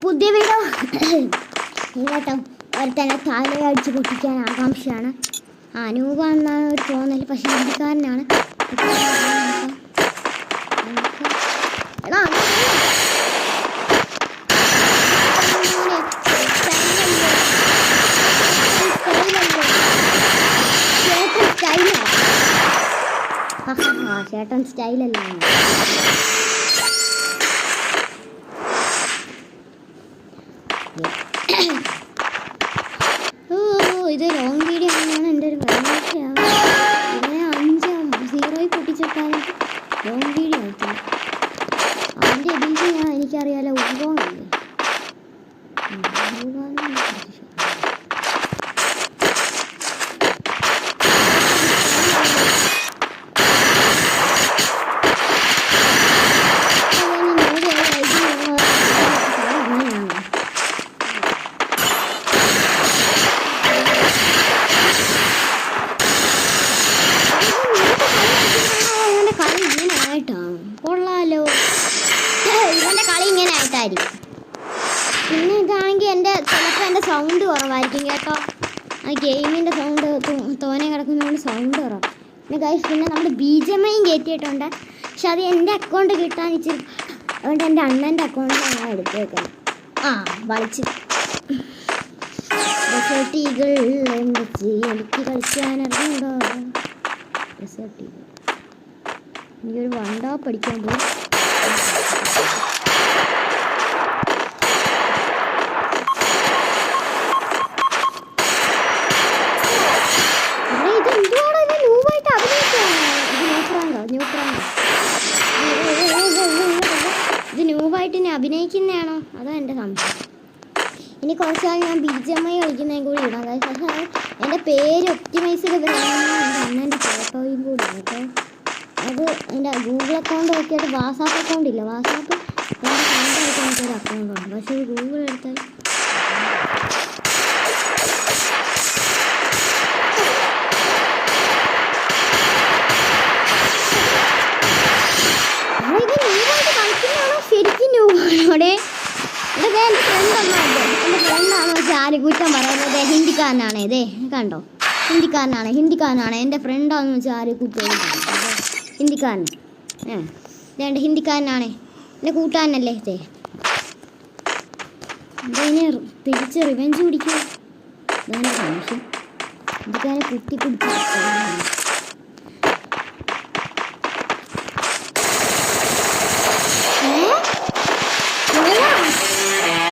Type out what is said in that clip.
പുതിയ വീഡിയോ കേട്ടോ. ഒരുത്തന്നെ തലയടിച്ച് പൊട്ടിക്കാൻ ആകാംക്ഷയാണ്. അനൂപാണെന്നാണ് ഒരു തോന്നൽ, പക്ഷെ ഹിന്ദിക്കാരനാണ്. ചേട്ടൻ സ്റ്റൈലല്ല. ഇത് ലോങ് വീഡിയോ ആണെന്നാണ് എൻ്റെ ഒരു പ്രതീക്ഷയാണ്. ഇതിനെ 5-0 പൊട്ടിച്ചിട്ടാണ് ലോങ് വീഡിയോ ആക്കുന്നത്. അതിൻ്റെ എബിലിറ്റി എനിക്കറിയാലോ. ഉപയോഗമില്ലേ കൊള്ളാലോ. ഇവൻ്റെ കളി ഇങ്ങനെ ആയിട്ടായിരിക്കും. പിന്നെ ഇതാണെങ്കിൽ ചിലപ്പോൾ എൻ്റെ സൗണ്ട് കുറവായിരിക്കും കേട്ടോ. ആ ഗെയിമിൻ്റെ സൗണ്ട് തോനെ കിടക്കുന്നതുകൊണ്ട് സൗണ്ട് കുറവാണ്. പിന്നെ ഗൈസ്, പിന്നെ നമ്മൾ BGMI കയറ്റിയിട്ടുണ്ട്. പക്ഷെ അത് എൻ്റെ അക്കൗണ്ട് കിട്ടാൻ ഇച്ചിരി, അതുകൊണ്ട് എൻ്റെ അണ്ണൻ്റെ അക്കൗണ്ടിലാണ് ഞാൻ എടുത്തേക്കുന്നത്. വലിച്ച് ഡെസേർട്ടികൾ എനിക്ക് കളിക്കാനറിയുണ്ടോ? ഡെസേർട്ടികൾ എനിക്കൊരു വണ്ടാ പഠിക്കാൻ പോകും. ഇത് ന്യൂബായിട്ട് ഇനി അഭിനയിക്കുന്നതാണോ അതോ എൻ്റെ സംശയം. ഇനി കുറച്ചാൾ ഞാൻ BGMI കളിക്കുന്നതും കൂടി ഇടാം. പക്ഷേ എൻ്റെ പേര് ഒപ്റ്റിമൈസ് ചെയ്ത് എൻ്റെ അണ്ണൻ്റെ ഫോട്ടോയും കൂടി കേട്ടോ. അത് എൻ്റെ ഗൂഗിൾ അക്കൗണ്ട് നോക്കിയിട്ട് വാട്സാപ്പ് അക്കൗണ്ട് ഇല്ല. വാട്സാപ്പ് എൻ്റെ സ്വന്തമായിട്ട് എനിക്കൊരു അക്കൗണ്ടുണ്ട്. പക്ഷേ ഗൂഗിൾ എടുത്താൽ ഇത് ന്യൂബായിട്ട് കളിക്കുന്നതാണോ ശരിക്കും ന്യൂബാണോടെ? ഇതൊക്കെ എൻ്റെ ഫ്രണ്ടൊന്നുമല്ലേ. എൻ്റെ ഫ്രണ്ടാണോ വെച്ചാൽ ആര് കുറ്റം പറയുന്നത്? ഹിന്ദിക്കാരനാണ്. ഇതേ കണ്ടോ, ഹിന്ദിക്കാരനാണ് എൻ്റെ ഫ്രണ്ടാണെന്ന് വെച്ചാൽ ആര് കുറ്റം? ഹിന്ദിക്കാരൻ. ഇതേണ്ട ഹിന്ദിക്കാരനാണ്, എൻ്റെ കൂട്ടുകാരനല്ലേ. ഇതിനെ തിരിച്ച് റിവെഞ്ച് പിടിക്കുക. ഇതാണ് സംശയം. ഹിന്ദിക്കാരനെ കുത്തി പിടിച്ച്